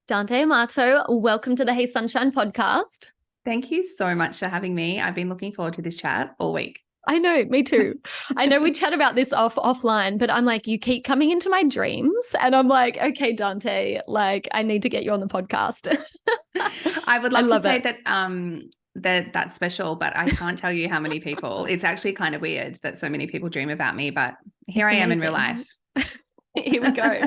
Dante Amato, welcome to the Hey Sunshine podcast. Thank you so much for having me. I've been looking forward to this chat all week. I know, me too. I know we chat about this offline, but I'm like, you keep coming into my dreams, and I'm like, okay, Dante, like I need to get you on the podcast. I would love to say it. that's special, but I can't tell you how many people. It's actually kind of weird that so many people dream about me, but here I am in real life. Here we go.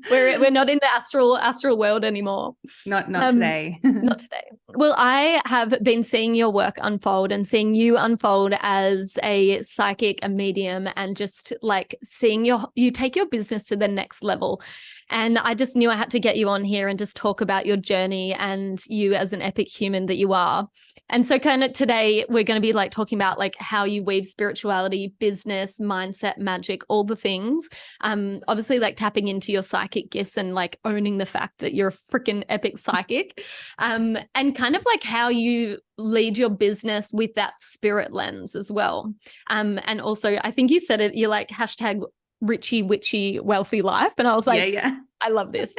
We're not in the astral world anymore. Not today. Not today. Well, I have been seeing your work unfold and seeing you unfold as a psychic, a medium, and just like seeing you take your business to the next level. And I just knew I had to get you on here and just talk about your journey and you as an epic human that you are. And so kind of today we're going to be like talking about like how you weave spirituality, business, mindset, magic, all the things. Obviously like tapping into your psychic gifts and like owning the fact that you're a freaking epic psychic. And kind of like how you lead your business with that spirit lens as well. And also I think you said it, you're like hashtag richy witchy wealthy life. And I was like, yeah. I love this.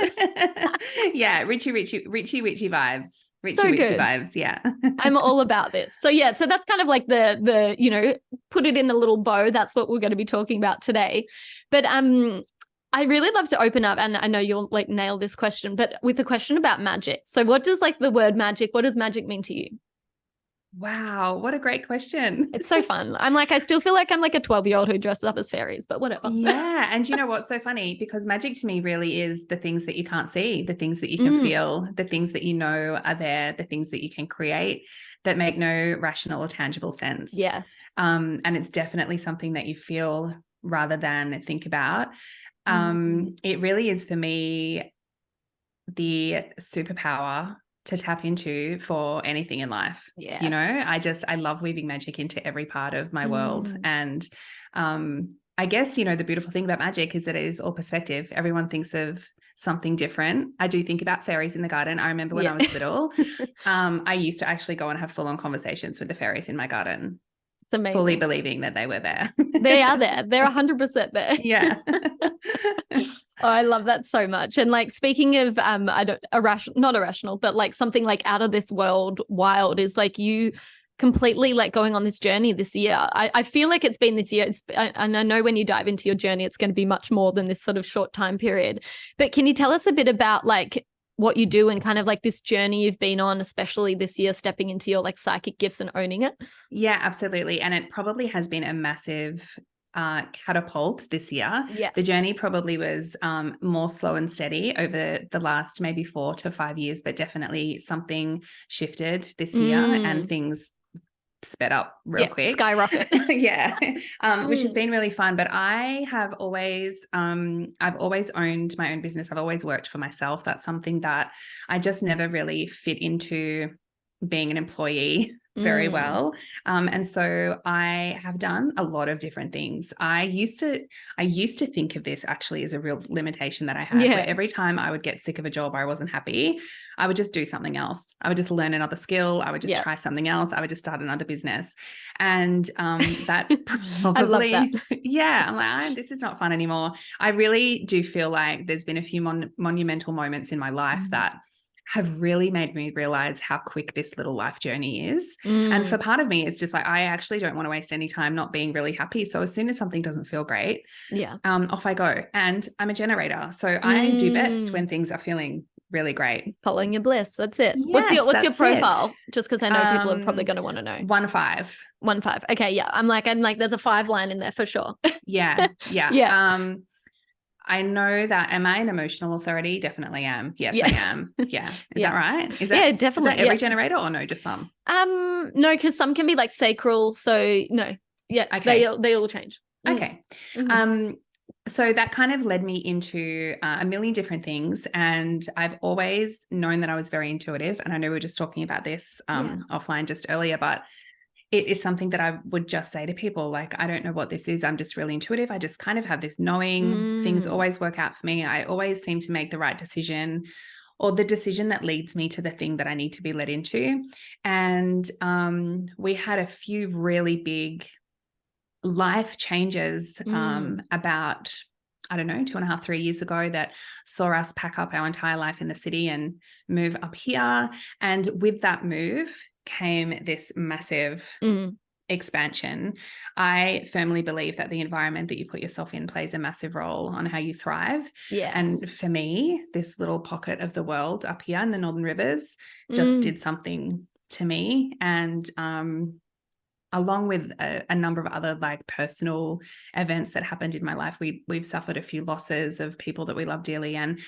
Yeah, richy vibes. So good. Vibes, yeah. I'm all about this. So yeah, so that's kind of like the put it in a little bow. That's what we're going to be talking about today. But I really love to open up, and I know you'll like nail this question, but with the question about magic. So what does like the word magic, what does magic mean to you? Wow, what a great question. It's so fun. I'm like, I still feel like I'm like a 12-year-old who dresses up as fairies, but whatever. Yeah. And you know what's so funny? Because magic to me really is the things that you can't see, the things that you can feel, the things that you know are there, the things that you can create that make no rational or tangible sense. Yes. And it's definitely something that you feel rather than think about. It really is for me the superpower to tap into for anything in life. Yes. You know, I love weaving magic into every part of my world. And I guess, you know, the beautiful thing about magic is that it is all perspective. Everyone thinks of something different. I do think about fairies in the garden. I remember when I was little, I used to actually go and have full-on conversations with the fairies in my garden. It's amazing. Fully believing that they were there. They are there. They're 100% there. Yeah. Oh, I love that so much. And like speaking of not irrational, but like something like out of this world wild is like you completely like going on this journey this year. I feel like it's been this year. And I know when you dive into your journey, it's going to be much more than this sort of short time period. But can you tell us a bit about like what you do and kind of like this journey you've been on, especially this year, stepping into your like psychic gifts and owning it? Yeah, absolutely. And it probably has been a massive catapult this year. Yeah. The journey probably was more slow and steady over the last maybe 4 to 5 years, but definitely something shifted this year and things sped up real quick. Skyrocket. Yeah. Which has been really fun. But I have always, I've always owned my own business. I've always worked for myself. That's something that I just never really fit into being an employee very well. And so I have done a lot of different things. I used to think of this actually as a real limitation that I had, where every time I would get sick of a job or I wasn't happy, I would just do something else. I would just learn another skill. I would just try something else. I would just start another business. And that probably, I love that. Yeah, I'm like, this is not fun anymore. I really do feel like there's been a few monumental moments in my life that have really made me realize how quick this little life journey is. And for part of me, it's just like, I actually don't want to waste any time not being really happy. So as soon as something doesn't feel great, off I go. And I'm a generator. So I do best when things are feeling really great. Following your bliss. That's it. Yes, what's your profile? Just because I know people are probably going to want to know. 1-5. 1-5. Okay. Yeah. I'm like, there's a 5 line in there for sure. Yeah. Yeah. I know that. Am I an emotional authority? Definitely am. Yes, I am. Yeah. Is that right? Is that, definitely. Is that every generator or no, just some? No, because some can be like sacral. So no. Yeah. Okay. They all change. Okay. So that kind of led me into a million different things. And I've always known that I was very intuitive. And I know we were just talking about this offline just earlier, but it is something that I would just say to people, like, I don't know what this is. I'm just really intuitive. I just kind of have this knowing. Things always work out for me. I always seem to make the right decision, or the decision that leads me to the thing that I need to be led into. And we had a few really big life changes about I don't know, 2.5, 3 years ago that saw us pack up our entire life in the city and move up here. And with that move came this massive expansion. I firmly believe that the environment that you put yourself in plays a massive role on how you thrive. Yes. And for me, this little pocket of the world up here in the Northern Rivers just did something to me. And along with a number of other like personal events that happened in my life, we've suffered a few losses of people that we love dearly, and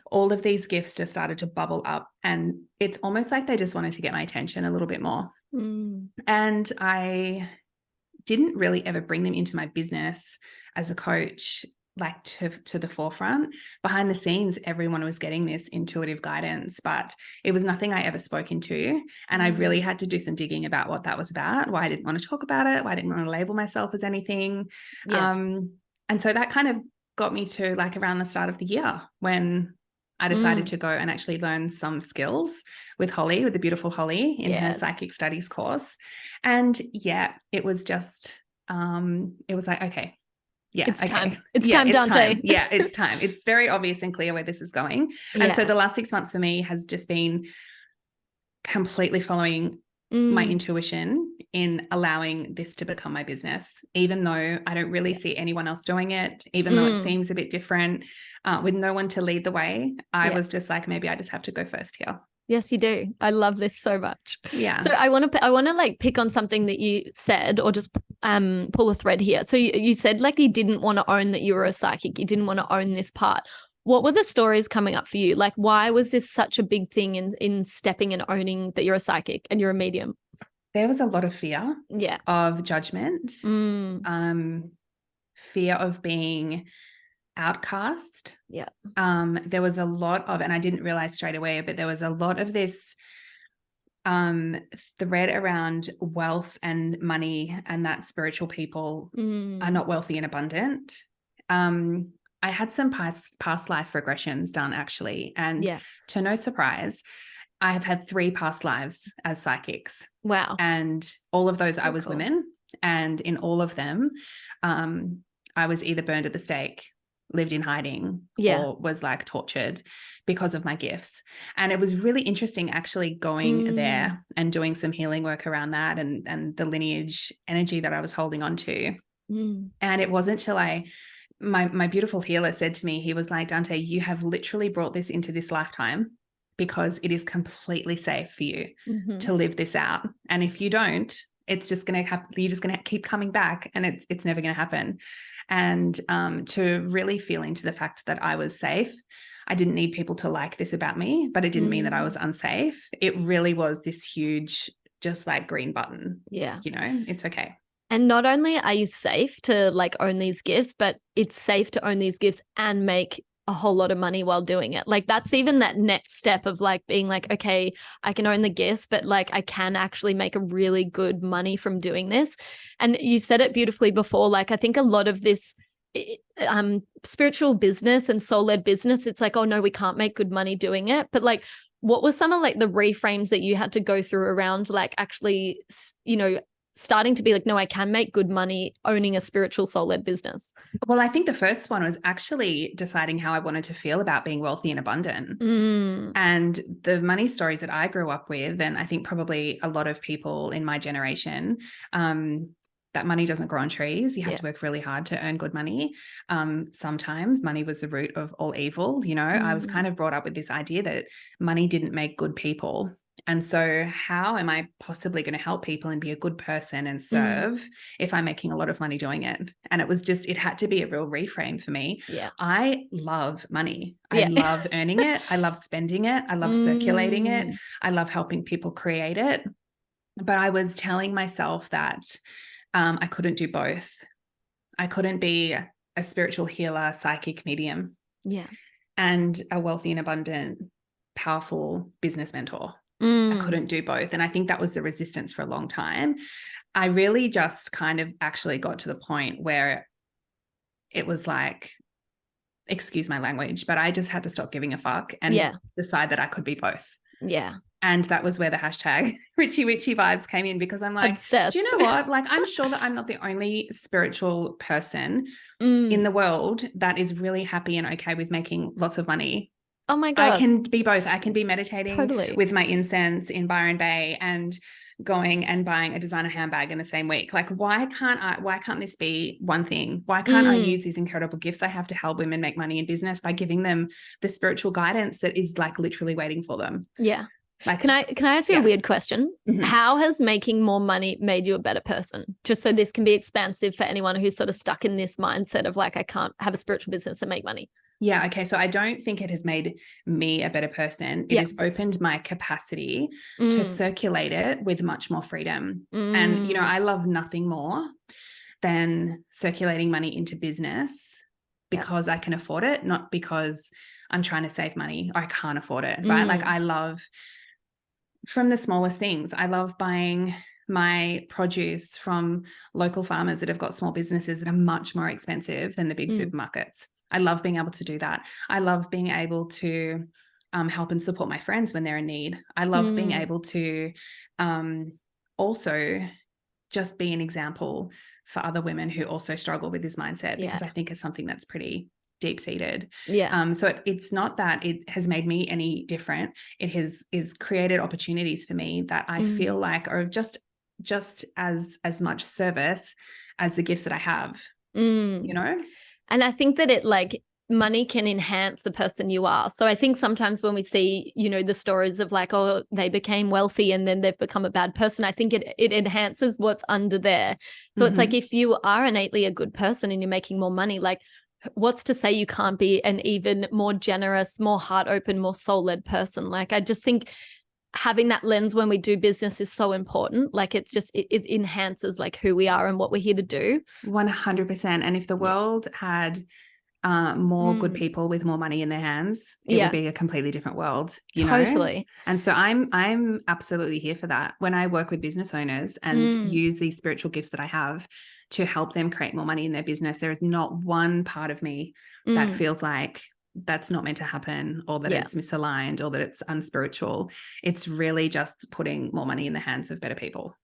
all of these gifts just started to bubble up, and it's almost like they just wanted to get my attention a little bit more. And I didn't really ever bring them into my business as a coach, like to the forefront. Behind the scenes, everyone was getting this intuitive guidance, but it was nothing I ever spoke into. And I really had to do some digging about what that was about, why I didn't want to talk about it, why I didn't want to label myself as anything. And so that kind of got me to like around the start of the year when I decided to go and actually learn some skills with Holly, with the beautiful Holly in her psychic studies course. And it was just, it was like, okay, it's okay. time. It's time, Dante. Time. Yeah, it's time. It's very obvious and clear where this is going. And so the last 6 months for me has just been completely following my intuition in allowing this to become my business, even though I don't really see anyone else doing it, even though it seems a bit different, with no one to lead the way. I was just like, maybe I just have to go first here. Yes, you do. I love this so much. Yeah. So I want to like pick on something that you said, or just pull a thread here. So you said like you didn't want to own that you were a psychic. You didn't want to own this part. What were the stories coming up for you? Like, why was this such a big thing in stepping and owning that you're a psychic and you're a medium? There was a lot of fear of judgment, fear of being outcast. There was a lot of, and I didn't realize straight away, but there was a lot of this thread around wealth and money, and that spiritual people are not wealthy and abundant. I had some past life regressions done actually, and to no surprise, I have had 3 past lives as psychics. Wow. And all of those I was women, and in all of them I was either burned at the stake, lived in hiding, or was like tortured because of my gifts. And it was really interesting actually going there and doing some healing work around that and the lineage energy that I was holding on to. And it wasn't till my beautiful healer said to me, he was like, Dante, you have literally brought this into this lifetime because it is completely safe for you to live this out. And if you don't, it's just going to happen. You're just going to keep coming back, and it's never going to happen. And to really feel into the fact that I was safe. I didn't need people to like this about me, but it didn't mean that I was unsafe. It really was this huge, just like green button. Yeah. You know, it's okay. And not only are you safe to like own these gifts, but it's safe to own these gifts and make a whole lot of money while doing it. Like that's even that next step of like being like, okay, I can own the gifts, but like I can actually make a really good money from doing this. And you said it beautifully before. Like I think a lot of this spiritual business and soul-led business, it's like, oh no, we can't make good money doing it. But like, what were some of like the reframes that you had to go through around like actually, you know, starting to be like, no, I can make good money owning a spiritual soul-led business? Well, I think the first one was actually deciding how I wanted to feel about being wealthy and abundant. And the money stories that I grew up with, and I think probably a lot of people in my generation, that money doesn't grow on trees. You have to work really hard to earn good money. Sometimes money was the root of all evil. You know, I was kind of brought up with this idea that money didn't make good people. And so how am I possibly going to help people and be a good person and serve if I'm making a lot of money doing it? And it was just, it had to be a real reframe for me. Yeah. I love money. I love earning it. I love spending it. I love circulating it. I love helping people create it. But I was telling myself that I couldn't do both. I couldn't be a spiritual healer, psychic medium, and a wealthy and abundant, powerful business mentor. I couldn't do both. And I think that was the resistance for a long time. I really just kind of actually got to the point where it was like, excuse my language, but I just had to stop giving a fuck and decide that I could be both. Yeah. And that was where the hashtag Richie Witchy vibes came in, because I'm like, Obsessed. do you know what? Like, I'm sure that I'm not the only spiritual person Mm. in the world that is really happy and okay with making lots of money. Oh my I God. can be both. I can be meditating Totally. with my incense in Byron Bay and going and buying a designer handbag in the same week. Like, why can't this be one thing? Why can't I use these incredible gifts I have to help women make money in business by giving them the spiritual guidance that is like literally waiting for them? Yeah. Like, can I ask you a weird question? How has making more money made you a better person? Just so this can be expansive for anyone who's sort of stuck in this mindset of like, I can't have a spiritual business and make money. Yeah. Okay. So I don't think it has made me a better person. It has opened my capacity to circulate it with much more freedom. And, you know, I love nothing more than circulating money into business because I can afford it, not because I'm trying to save money. I can't afford it. Right. Like, I love, from the smallest things, I love buying my produce from local farmers that have got small businesses that are much more expensive than the big supermarkets. I love being able to do that. I love being able to help and support my friends when they're in need. I love being able to also just be an example for other women who also struggle with this mindset, because I think it's something that's pretty deep-seated. So it's not that it has made me any different. It has created opportunities for me that I feel like are just as much service as the gifts that I have, you know? And I think that it like money can enhance the person you are. So I think sometimes when we see, you know, the stories of like, oh, they became wealthy and then they've become a bad person, I think it enhances what's under there. So it's like, if you are innately a good person and you're making more money, like, what's to say you can't be an even more generous, more heart open, more soul-led person? Like, I just think having that lens when we do business is so important. Like, it's just, it enhances like who we are and what we're here to do. 100%. And if the world had more good people with more money in their hands, it would be a completely different world, you know? And so I'm absolutely here for that. When I work with business owners and use these spiritual gifts that I have to help them create more money in their business, there is not one part of me that feels like that's not meant to happen, or that it's misaligned, or that it's unspiritual. It's really just putting more money in the hands of better people.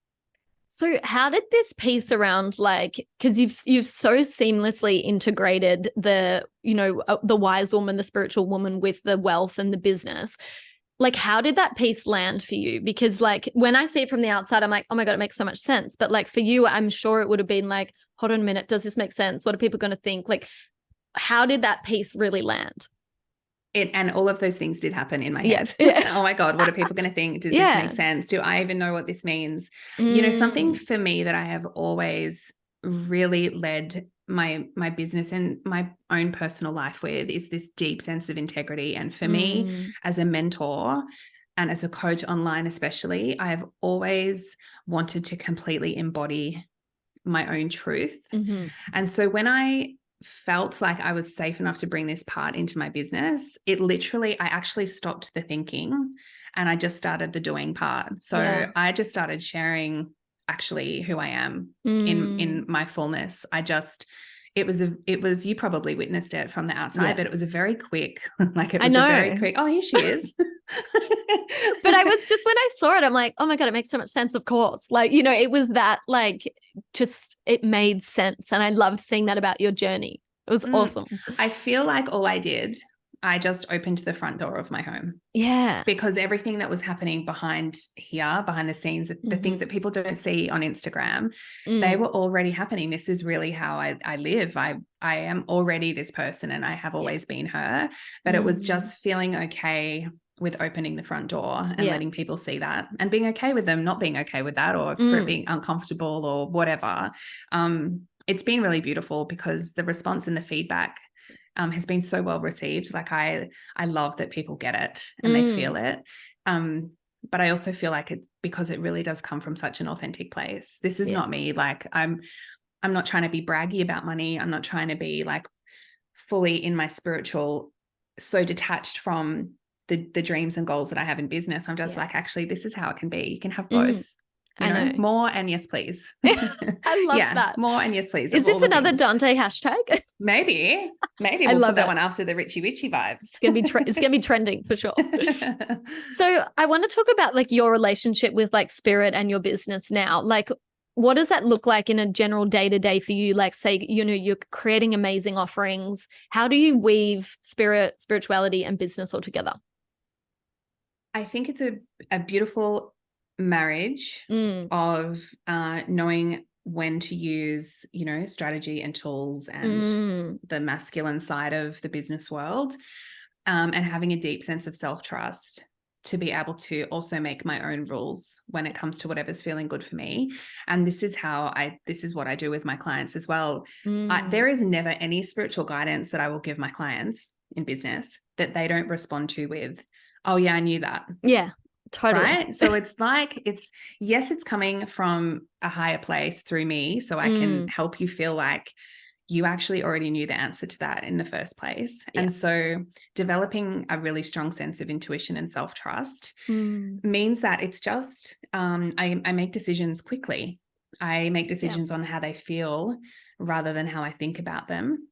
So how did this piece around, like, because you've so seamlessly integrated the, you know, the wise woman, the spiritual woman with the wealth and the business, like, how did that piece land for you? Because like, when I see it from the outside, I'm like, oh my God, it makes so much sense. But like for you, I'm sure it would have been like, hold on a minute, does this make sense? What are people going to think? Like, how did that piece really land? And all of those things did happen in my head. Oh my God, what are people going to think? Does this make sense? Do I even know what this means? You know, something for me that I have always really led my business and my own personal life with is this deep sense of integrity. And for me, as a mentor and as a coach online especially, I've always wanted to completely embody my own truth. And so when I felt like I was safe enough to bring this part into my business, I actually stopped the thinking and I just started the doing part. So I just started sharing actually who I am in my fullness. It was, you probably witnessed it from the outside, but it was a very quick, like it was a very quick, oh, here she is. But I was just, when I saw it, I'm like, oh my God, it makes so much sense. Of course. Like, you know, it was that, like, just, it made sense. And I loved seeing that about your journey. It was awesome. I feel like all I did, I just opened the front door of my home. Yeah. Because everything that was happening behind the scenes, the things that people don't see on Instagram, they were already happening. This is really how I live. I am already this person and I have always been her. But it was just feeling okay with opening the front door and letting people see that and being okay with them not being okay with that, or for it being uncomfortable or whatever. It's been really beautiful because the response and the feedback has been so well received. Like I love that people get it and they feel it. But I also feel like it, because it really does come from such an authentic place. This is not me. Like I'm not trying to be braggy about money. I'm not trying to be like fully in my spiritual, so detached from the dreams and goals that I have in business. I'm just like, actually, this is how it can be. You can have both. You I know. more and yes, please. I love that. More and yes, please. Is this another Dante hashtag? Maybe I we'll love put that it. one after the Richie vibes. It's gonna be trending for sure. So I want to talk about like your relationship with like spirit and your business now. Like, what does that look like in a general day-to-day for you? Like, say, you know, you're creating amazing offerings. How do you weave spirituality and business all together? I think it's a beautiful marriage of knowing when to use, you know, strategy and tools and the masculine side of the business world, and having a deep sense of self-trust to be able to also make my own rules when it comes to whatever's feeling good for me. And this is what I do with my clients as well. There is never any spiritual guidance that I will give my clients in business that they don't respond to with, oh yeah, I knew that. Yeah, totally. Right. So it's like, it's coming from a higher place through me. So I can help you feel like you actually already knew the answer to that in the first place. Yeah. And so developing a really strong sense of intuition and self-trust means that it's just, I make decisions quickly. I make decisions on how they feel rather than how I think about them.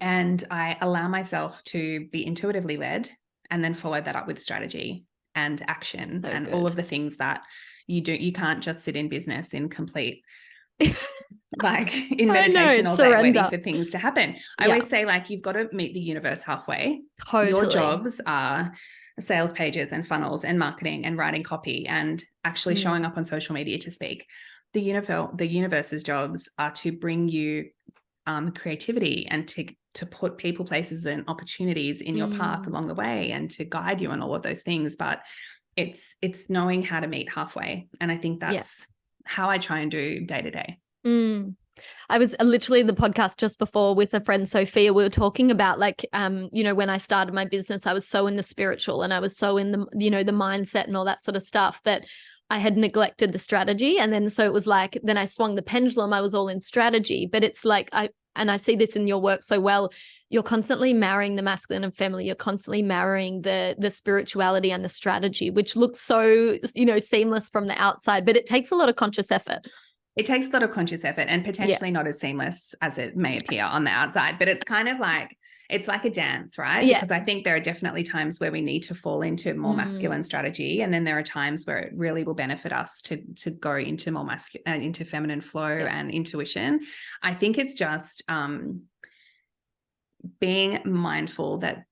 And I allow myself to be intuitively led and then follow that up with strategy and action and all of the things that you do. You can't just sit in business in complete like in meditation all day waiting for things to happen. I always say, like, you've got to meet the universe halfway. Totally. Your jobs are sales pages and funnels and marketing and writing copy and actually showing up on social media to speak. The universe's jobs are to bring you creativity and to put people, places and opportunities in your path along the way and to guide you on all of those things. But it's knowing how to meet halfway. And I think that's how I try and do day to day. I was literally in the podcast just before with a friend, Sophia. We were talking about like, you know, when I started my business, I was so in the spiritual and I was so in the, you know, the mindset and all that sort of stuff that I had neglected the strategy. And then so it was like, then I swung the pendulum. I was all in strategy, but it's like, I see this in your work so well. You're constantly marrying the masculine and feminine. You're constantly marrying the spirituality and the strategy, which looks so, you know, seamless from the outside, but it takes a lot of conscious effort. It takes a lot of conscious effort and potentially not as seamless as it may appear on the outside, but it's kind of like, it's like a dance, right? Yeah. Because I think there are definitely times where we need to fall into more masculine strategy. And then there are times where it really will benefit us to go into more masculine, into feminine flow and intuition. I think it's just being mindful that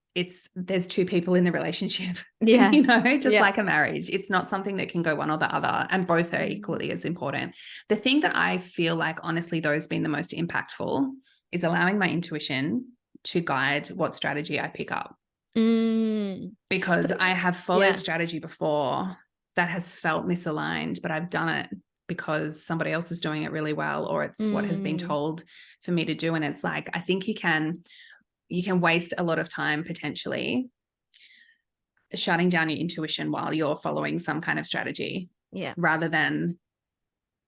there's two people in the relationship, you know, just like a marriage. It's not something that can go one or the other, and both are equally as important. The thing that I feel like, honestly, those being the most impactful is allowing my intuition to guide what strategy I pick up. Because I have followed strategy before that has felt misaligned, but I've done it because somebody else is doing it really well, or it's what has been told for me to do. And it's like, I think you can waste a lot of time potentially shutting down your intuition while you're following some kind of strategy, rather than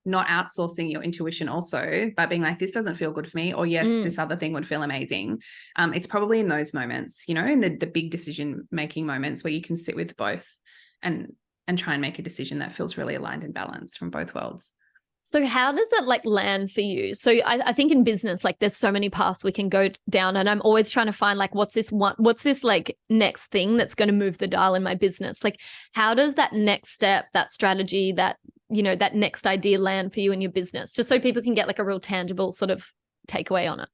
not outsourcing your intuition also by being like, this doesn't feel good for me, or yes, this other thing would feel amazing. It's probably in those moments, you know, in the big decision-making moments where you can sit with both and try and make a decision that feels really aligned and balanced from both worlds. So how does it like land for you? So I think in business, like there's so many paths we can go down, and I'm always trying to find like, what's this like next thing that's going to move the dial in my business? Like, how does that next step, that strategy, that, you know, that next idea land for you in your business, just so people can get like a real tangible sort of takeaway on it?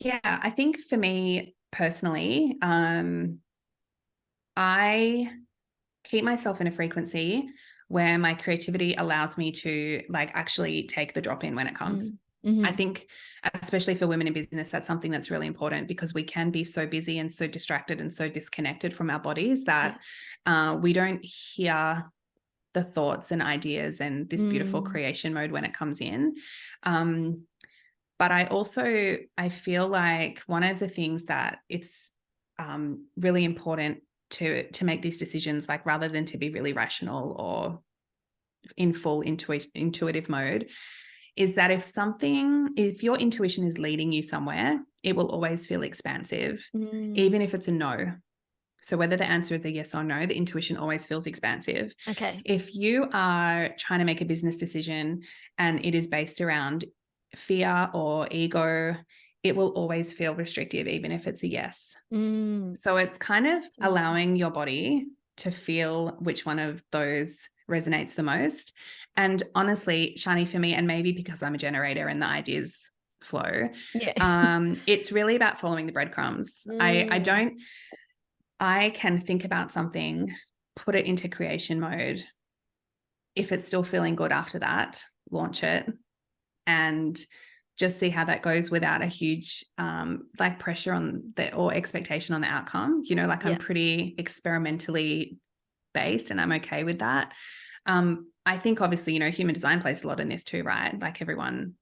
Yeah, I think for me personally, I keep myself in a frequency where my creativity allows me to like actually take the drop in when it comes. I think especially for women in business, that's something that's really important, because we can be so busy and so distracted and so disconnected from our bodies that we don't hear the thoughts and ideas and this beautiful creation mode when it comes in. But I feel like one of the things that it's really important to make these decisions, like rather than to be really rational or in full intuitive mode, is that if your intuition is leading you somewhere, it will always feel expansive, even if it's a no. So whether the answer is a yes or no, the intuition always feels expansive. Okay. If you are trying to make a business decision and it is based around fear or ego, it will always feel restrictive, even if it's a yes. So it's kind of allowing your body to feel which one of those resonates the most. And honestly, Shani, for me, and maybe because I'm a generator and the ideas flow, it's really about following the breadcrumbs. I can think about something, put it into creation mode. If it's still feeling good after that, launch it and just see how that goes without a huge like pressure on the or expectation on the outcome. You know, like I'm pretty experimentally based and I'm okay with that. I think obviously, you know, human design plays a lot in this too, right? Like everyone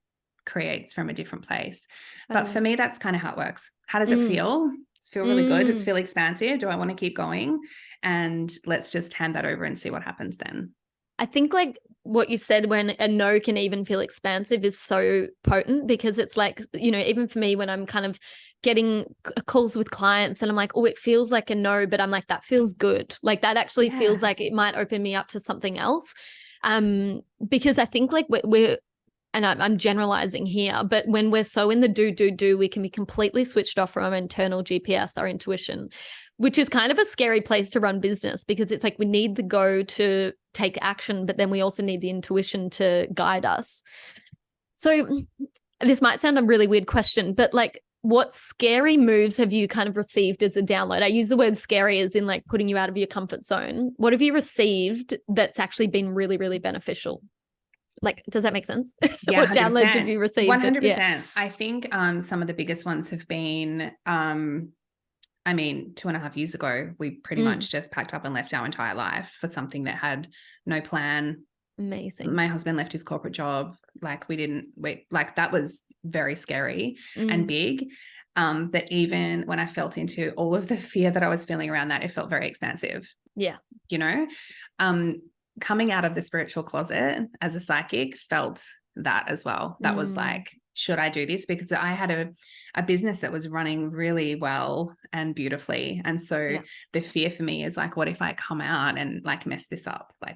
creates from a different place. But for me, that's kind of how it works. How does it feel? Does it feel really good? Does it feel expansive? Do I want to keep going? And let's just hand that over and see what happens then. I think like what you said, when a no can even feel expansive, is so potent, because it's like, you know, even for me when I'm kind of getting calls with clients and I'm like, oh, it feels like a no, but I'm like, that feels good. Like that actually feels like it might open me up to something else. Because I think like we're and I'm generalizing here, but when we're so in the do, we can be completely switched off from our internal GPS, our intuition, which is kind of a scary place to run business, because it's like we need the go to take action, but then we also need the intuition to guide us. So this might sound a really weird question, but like, what scary moves have you kind of received as a download? I use the word scary as in like putting you out of your comfort zone. What have you received that's actually been really, really beneficial? Like, does that make sense? Yeah, What 100%. downloads have you received? 100%. I think some of the biggest ones have been, I mean, 2.5 years ago, we pretty much just packed up and left our entire life for something that had no plan. Amazing. My husband left his corporate job. Like like that was very scary and big. But even when I felt into all of the fear that I was feeling around that, it felt very expansive. Yeah. You know, coming out of the spiritual closet as a psychic felt that as well. That was like, should I do this? Because I had a business that was running really well and beautifully. And so the fear for me is like, what if I come out and like mess this up? Like,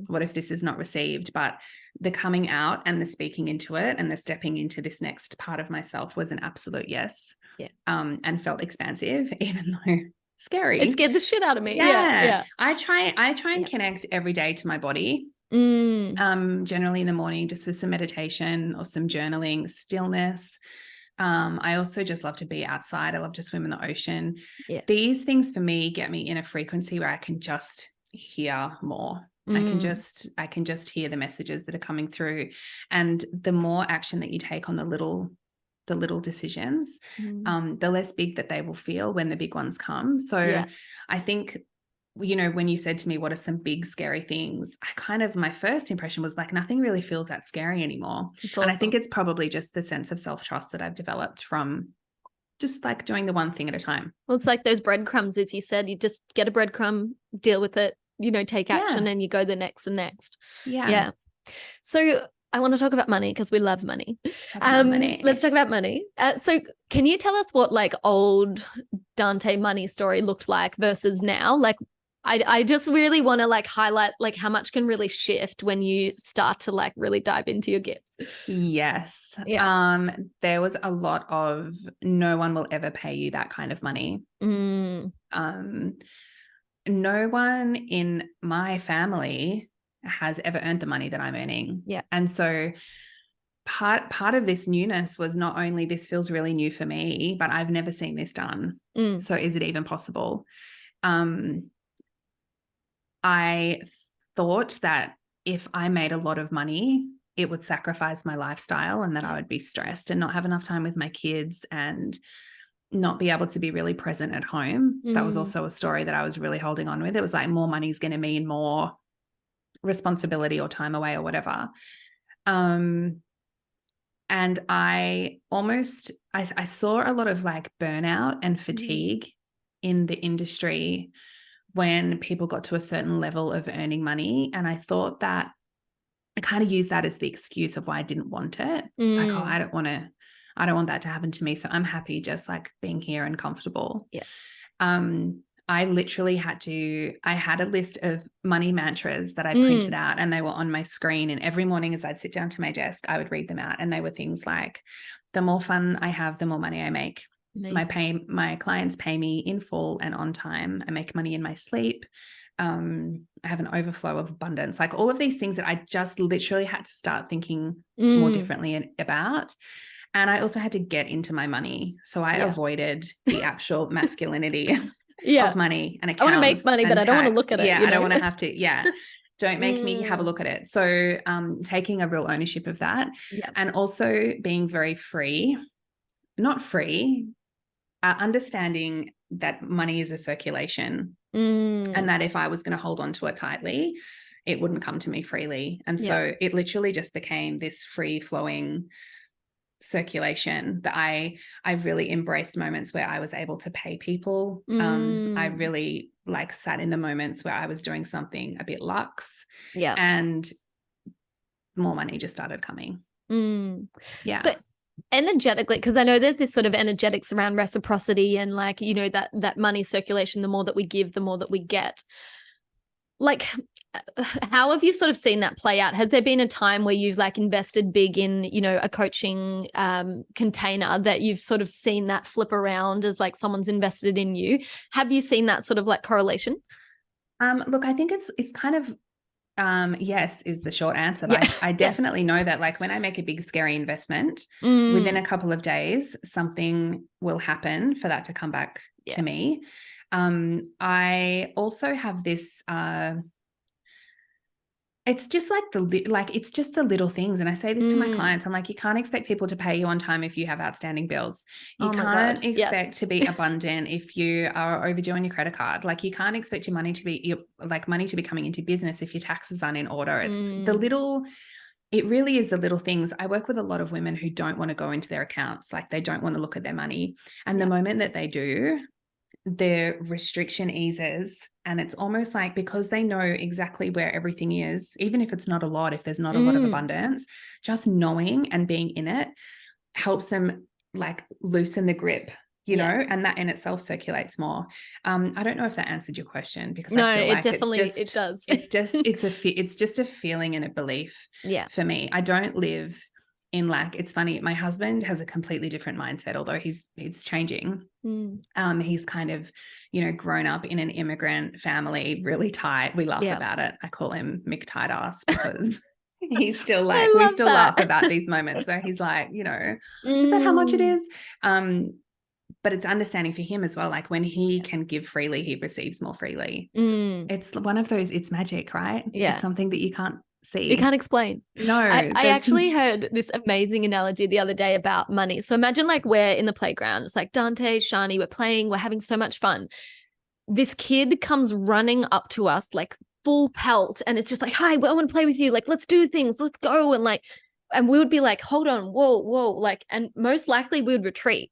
what if this is not received? But the coming out and the speaking into it and the stepping into this next part of myself was an absolute yes. Yeah. And felt expansive, even though scary. It scared the shit out of me. Yeah. I try and connect every day to my body. Generally in the morning, just with some meditation or some journaling, stillness. I also just love to be outside. I love to swim in the ocean. Yeah. These things for me get me in a frequency where I can just hear more. I can just hear the messages that are coming through. And the more action that you take on the little decisions, the less big that they will feel when the big ones come. So I think, you know, when you said to me, what are some big scary things? My first impression was like, nothing really feels that scary anymore. Awesome. And I think it's probably just the sense of self-trust that I've developed from just like doing the one thing at a time. Well, it's like those breadcrumbs, as you said, you just get a breadcrumb, deal with it, you know, take action and you go the next and next. Yeah. So I want to talk about money because we love money. Let's talk about money. So can you tell us what like old Dante money story looked like versus now? Like, I just really want to like highlight like how much can really shift when you start to like really dive into your gifts. Yes. Yeah. There was a lot of no one will ever pay you that kind of money. No one in my family has ever earned the money that I'm earning. Yeah. And so part of this newness was not only this feels really new for me, but I've never seen this done. So is it even possible? I thought that if I made a lot of money, it would sacrifice my lifestyle and that I would be stressed and not have enough time with my kids and not be able to be really present at home. That was also a story that I was really holding on with. It was like more money is going to mean more responsibility or time away or whatever. And I saw a lot of like burnout and fatigue in the industry when people got to a certain level of earning money. And I thought that I kind of used that as the excuse of why I didn't want it. It's like, oh, I don't want that to happen to me. So I'm happy just like being here and comfortable. Yeah. I literally I had a list of money mantras that I printed out, and they were on my screen. And every morning as I'd sit down to my desk, I would read them out. And they were things like, the more fun I have, the more money I make. My clients pay me in full and on time. I make money in my sleep. I have an overflow of abundance. Like all of these things that I just literally had to start thinking more differently about. And I also had to get into my money. So I avoided the actual masculinity of money and accounts. I want to make money, but I don't want to look at it. Yeah, I don't want to have to. Yeah. Don't make me have a look at it. So taking a real ownership of that, and also being very free, not free, understanding that money is a circulation, and that if I was going to hold on to it tightly, it wouldn't come to me freely. And so it literally just became this free flowing circulation that I really embraced moments where I was able to pay people. I really like sat in the moments where I was doing something a bit luxe, and more money just started coming. Yeah. So energetically, because I know there's this sort of energetics around reciprocity and like, you know, that money circulation, the more that we give, the more that we get. Like, how have you sort of seen that play out? Has there been a time where you've like invested big in, you know, a coaching container that you've sort of seen that flip around as like someone's invested in you? Have you seen that sort of like correlation? Look, I think it's kind of yes is the short answer. I definitely know that like when I make a big scary investment, within a couple of days something will happen for that to come back to me. I also have this it's just like it's just the little things. And I say this to my clients. I'm like, you can't expect people to pay you on time if you have outstanding bills. You can't expect to be abundant if you are overdue on your credit card. Like you can't expect your money to be coming into business if your taxes aren't in order. It's it really is the little things. I work with a lot of women who don't want to go into their accounts. Like they don't want to look at their money. And the moment that they do, their restriction eases, and it's almost like because they know exactly where everything is, even if it's not a lot, if there's not a lot of abundance, just knowing and being in it helps them like loosen the grip, you know, and that in itself circulates more. I don't know if that answered your question, because I feel like it does. It's just a feeling and a belief for me. I don't live in lack. It's funny. My husband has a completely different mindset, although he's changing. He's kind of, you know, grown up in an immigrant family, really tight. We laugh about it. I call him Mick Tight Ass because he's still like, we still laugh about these moments where he's like, you know, is that how much it is? But it's understanding for him as well. Like when he can give freely, he receives more freely. It's one of those, it's magic, right? It's something that you can't see. You can't explain. No. I actually heard this amazing analogy the other day about money. So imagine like we're in the playground. It's like Dante, Shani, we're playing, we're having so much fun. This kid comes running up to us like full pelt, and it's just like, hi, well, I want to play with you. Like, let's do things. Let's go. And we would be like, hold on, whoa. Like, and most likely we would retreat.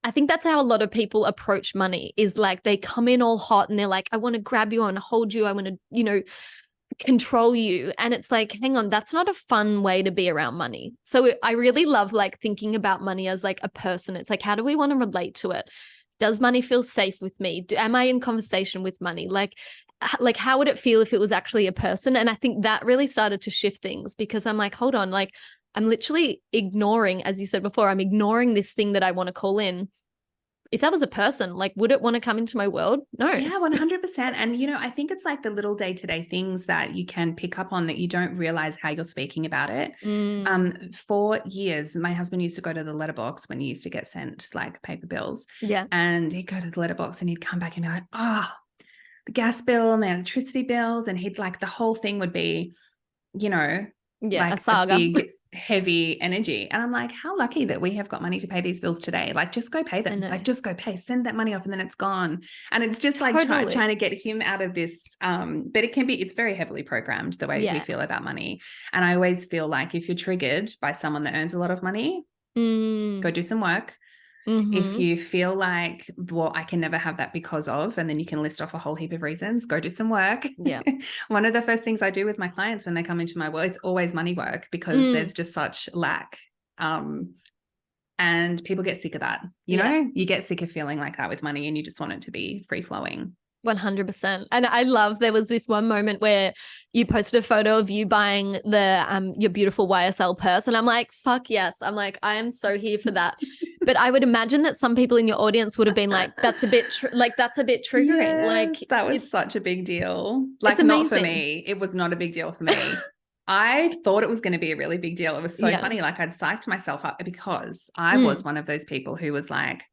I think that's how a lot of people approach money, is like they come in all hot and they're like, I want to grab you, I want to hold you, I want to, you know, control you. And it's like, hang on, that's not a fun way to be around money. So I really love like thinking about money as like a person. It's like, how do we want to relate to it? Does money feel safe with me? Am I in conversation with money? Like how would it feel if it was actually a person? And I think that really started to shift things, because I'm like, hold on, like I'm literally ignoring, as you said before, I'm ignoring this thing that I want to call in. If that was a person, like, would it want to come into my world? No. Yeah, 100%. And, you know, I think it's like the little day-to-day things that you can pick up on that you don't realize how you're speaking about it. For years, my husband used to go to the letterbox when he used to get sent like paper bills. Yeah. And he'd go to the letterbox and he'd come back and be like, the gas bill and the electricity bills. And he'd like, the whole thing would be, you know, like a saga. Big heavy energy. And I'm like, how lucky that we have got money to pay these bills today. Like, just go pay them. Like, just go pay, send that money off, and then it's gone. And it's just like trying to get him out of this. But it's very heavily programmed, the way we feel about money. And I always feel like if you're triggered by someone that earns a lot of money, go do some work. If you feel like, well, I can never have that because of, and then you can list off a whole heap of reasons, go do some work. Yeah. One of the first things I do with my clients when they come into my world, it's always money work, because there's just such lack. And people get sick of that. You know, you get sick of feeling like that with money, and you just want it to be free flowing. 100%. And I love, there was this one moment where you posted a photo of you buying the your beautiful YSL purse, and I'm like, fuck yes. I'm like, I am so here for that. But I would imagine that some people in your audience would have been like, that's a bit that's a bit triggering. Like, Yes, that was such a big deal. It's Like, not for amazing. me. It was not a big deal for me. I thought it was going to be a really big deal. It was so Yeah. funny. Like, I'd psyched myself up because I was one of those people who was like,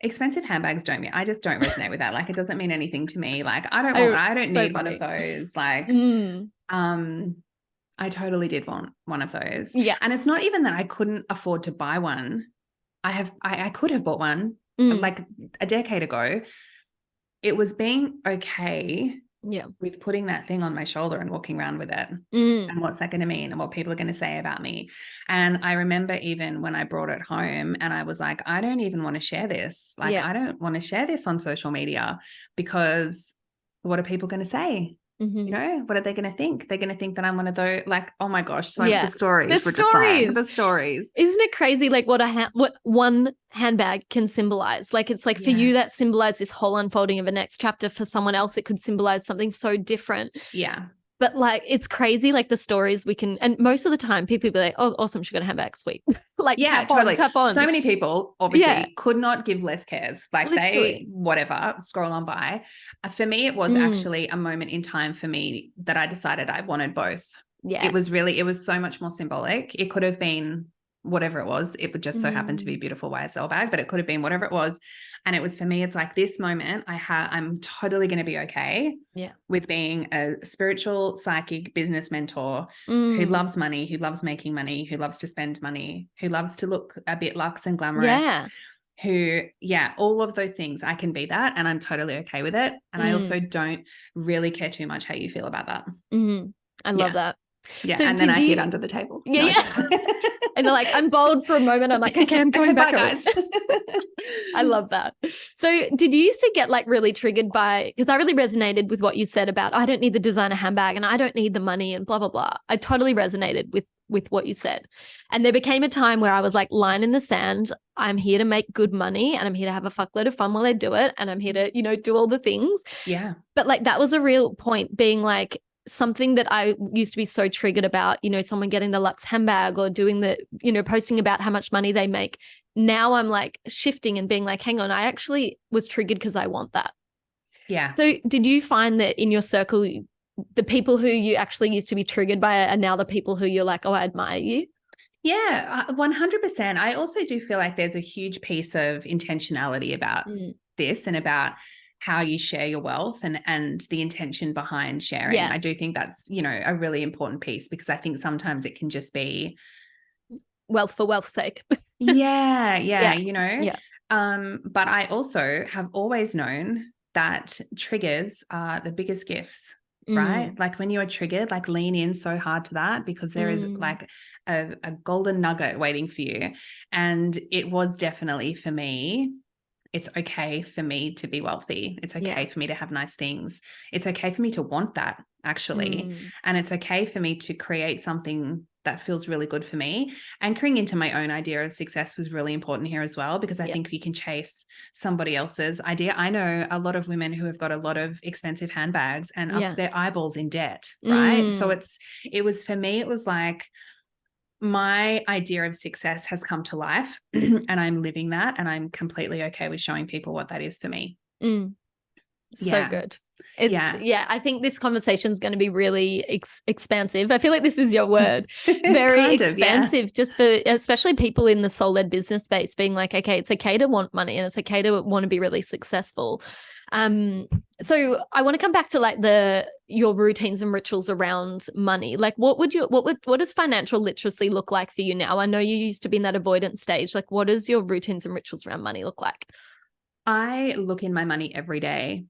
expensive handbags I just don't resonate with that. Like, it doesn't mean anything to me. Like, I don't so need funny. one of those. Like, I totally did want one of those. Yeah. And it's not even that I couldn't afford to buy one. I could have bought one like a decade ago. It was being okay with putting that thing on my shoulder and walking around with it. And what's that going to mean and what people are going to say about me. And I remember even when I brought it home and I was like, I don't even want to share this. Like, I don't want to share this on social media because what are people going to say? You know, what are they going to think? They're going to think that I'm one of those, like, oh my gosh, so the stories were just like, the stories. Isn't it crazy? Like what one handbag can symbolize. Like, it's like for you that symbolized this whole unfolding of a next chapter. For someone else, it could symbolize something so different. Yeah. But like, it's crazy, like the stories we can, and most of the time people be like, oh, awesome, she got a handbag, sweet. Like, yeah, totally. Tap on. So many people obviously could not give less cares. Like, they, whatever, scroll on by. For me, it was actually a moment in time for me that I decided I wanted both. Yeah. It was so much more symbolic. It could have been whatever it was. It would just so happen to be a beautiful YSL bag, but it could have been whatever it was. And it was, for me, it's like, this moment I'm totally going to be okay with being a spiritual, psychic business mentor who loves money, who loves making money, who loves to spend money, who loves to look a bit luxe and glamorous, who, all of those things. I can be that, and I'm totally okay with it. And I also don't really care too much how you feel about that. I love that. Yeah. So and then I hid under the table. And they're like, I'm bold for a moment. I'm like, okay, I'm going back, guys. I love that. So did you used to get like really triggered by, because I really resonated with what you said about, I don't need the designer handbag and I don't need the money and blah, blah, blah. I totally resonated with what you said. And there became a time where I was like, line in the sand, I'm here to make good money and I'm here to have a fuckload of fun while I do it. And I'm here to, do all the things. Yeah. But like, that was a real point, being like, something that I used to be so triggered about, someone getting the luxe handbag or doing the, posting about how much money they make. Now I'm like shifting and being like, hang on, I actually was triggered because I want that. Yeah. So did you find that in your circle, the people who you actually used to be triggered by it are now the people who you're like, oh, I admire you? Yeah, 100%. I also do feel like there's a huge piece of intentionality about this and about how you share your wealth and the intention behind sharing. Yes. I do think that's, a really important piece, because I think sometimes it can just be wealth for wealth's sake. Yeah. But I also have always known that triggers are the biggest gifts, right? Like, when you are triggered, like, lean in so hard to that, because there is like a golden nugget waiting for you. And it was definitely, for me, it's okay for me to be wealthy. It's okay for me to have nice things. It's okay for me to want that, actually. And it's okay for me to create something that feels really good for me. Anchoring into my own idea of success was really important here as well, because I think you can chase somebody else's idea. I know a lot of women who have got a lot of expensive handbags and up to their eyeballs in debt, right? So for me, it was like, my idea of success has come to life and I'm living that, and I'm completely okay with showing people what that is for me. So good. I think this conversation is going to be really expansive. I feel like this is your word. Very expansive, just for especially people in the soul-led business space, being like, okay, it's okay to want money and it's okay to want to be really successful. So I want to come back to like your routines and rituals around money. Like, what does financial literacy look like for you now? I know you used to be in that avoidance stage. Like, what does your routines and rituals around money look like? I look in my money every day.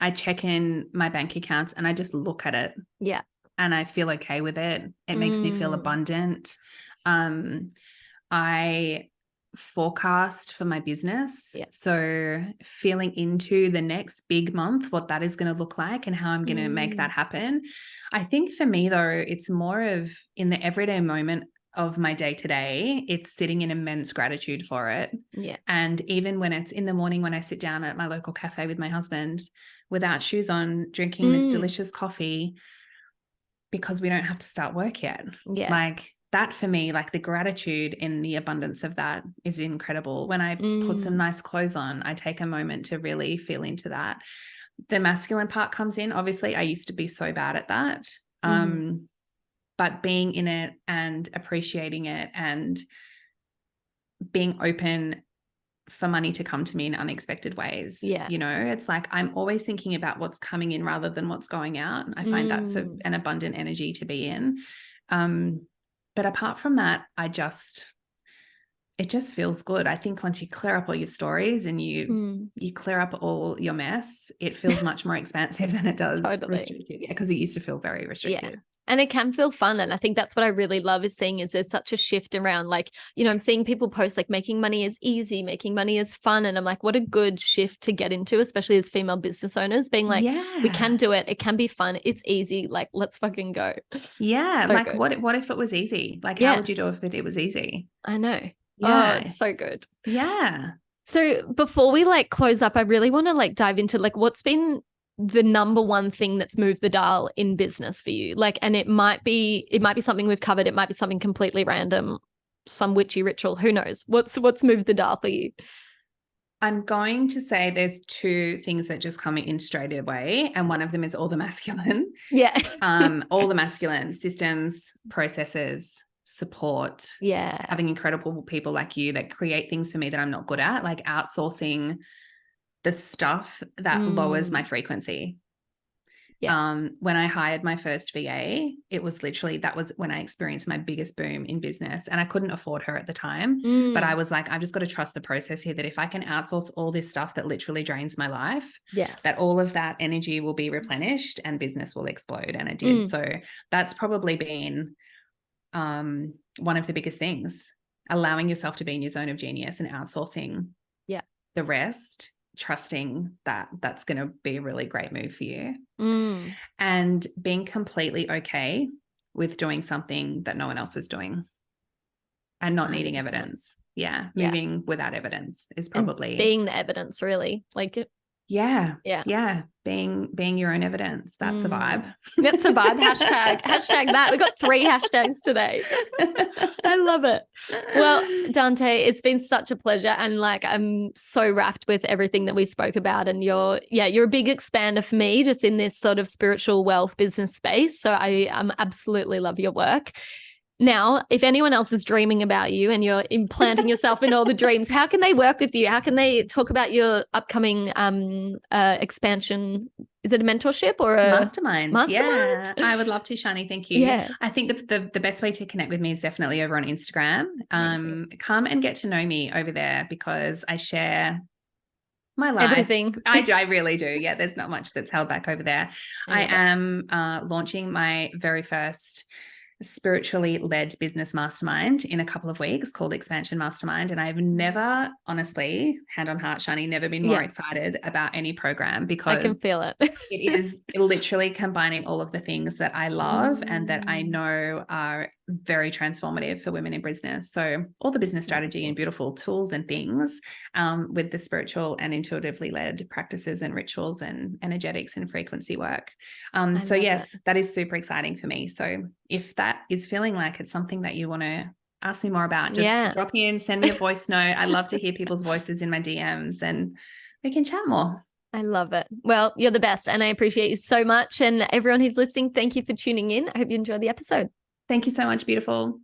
I check in my bank accounts and I just look at it. Yeah. And I feel okay with it. It makes me feel abundant. I forecast for my business. So feeling into the next big month, what that is going to look like and how I'm going to make that happen. I think for me, though, it's more of in the everyday moment, of my day to day, it's sitting in immense gratitude for it. Yeah. And even when it's in the morning, when I sit down at my local cafe with my husband without shoes on, drinking this delicious coffee, because we don't have to start work yet. Yeah. Like that for me, like the gratitude in the abundance of that is incredible. When I put some nice clothes on, I take a moment to really feel into that. The masculine part comes in. Obviously, I used to be so bad at that. But being in it and appreciating it and being open for money to come to me in unexpected ways. Yeah. You know, it's like I'm always thinking about what's coming in rather than what's going out. I find that's an abundant energy to be in. But apart from that, it just feels good. I think once you clear up all your stories and you clear up all your mess, it feels much more expansive than it does restricted. Yeah, because it used to feel very restricted. Yeah. And it can feel fun. And I think that's what I really love is seeing is there's such a shift around, like, you know, I'm seeing people post like making money is easy, making money is fun. And I'm like, what a good shift to get into, especially as female business owners, being like, we can do it. It can be fun. It's easy. Like, let's fucking go. Yeah. So like good. what if it was easy? Like, how would you do if it was easy? I know. Yeah. Oh, it's so good. Yeah. So before we like close up, I really want to like dive into like what's been the number one thing that's moved the dial in business for you. Like, and it might be something we've covered. It might be something completely random, some witchy ritual. Who knows? What's moved the dial for you? I'm going to say there's two things that just come in straight away. And one of them is all the masculine. Yeah. All the masculine systems, processes, support. Yeah. Having incredible people like you that create things for me that I'm not good at, like outsourcing the stuff that lowers my frequency. Yes. When I hired my first VA, it was literally, that was when I experienced my biggest boom in business, and I couldn't afford her at the time, but I was like, I've just got to trust the process here, that if I can outsource all this stuff that literally drains my life, that all of that energy will be replenished and business will explode. And it did. So that's probably been one of the biggest things, allowing yourself to be in your zone of genius and outsourcing the rest, trusting that that's going to be a really great move for you, and being completely okay with doing something that no one else is doing and not 100%. Needing evidence. Moving without evidence is probably and being the evidence, really. Like being your own evidence. That's a vibe. That's a vibe. Hashtag that. We got 3 hashtags today. I love it. Well, Dante, it's been such a pleasure, and like I'm so wrapped with everything that we spoke about, and you're a big expander for me just in this sort of spiritual wealth business space. So I absolutely love your work. Now, if anyone else is dreaming about you and you're implanting yourself in all the dreams, how can they work with you? How can they talk about your upcoming expansion? Is it a mentorship or a mastermind? Yeah, I would love to, Shani. Thank you. Yeah. I think the best way to connect with me is definitely over on Instagram. Come and get to know me over there, because I share my life. Everything. I do. I really do. Yeah, there's not much that's held back over there. I am launching my very first spiritually led business mastermind in a couple of weeks, called Expansion Mastermind. And I've never, honestly, hand on heart, Shani, never been more excited about any program, because I can feel it. It is literally combining all of the things that I love and that I know are very transformative for women in business. So all the business strategy and beautiful tools and things with the spiritual and intuitively led practices and rituals and energetics and frequency work. So yes, that is super exciting for me. So if that is feeling like it's something that you want to ask me more about, just drop in, send me a voice note. I love to hear people's voices in my DMs and we can chat more. I love it. Well, you're the best, and I appreciate you so much. And everyone who's listening, thank you for tuning in. I hope you enjoyed the episode. Thank you so much, beautiful.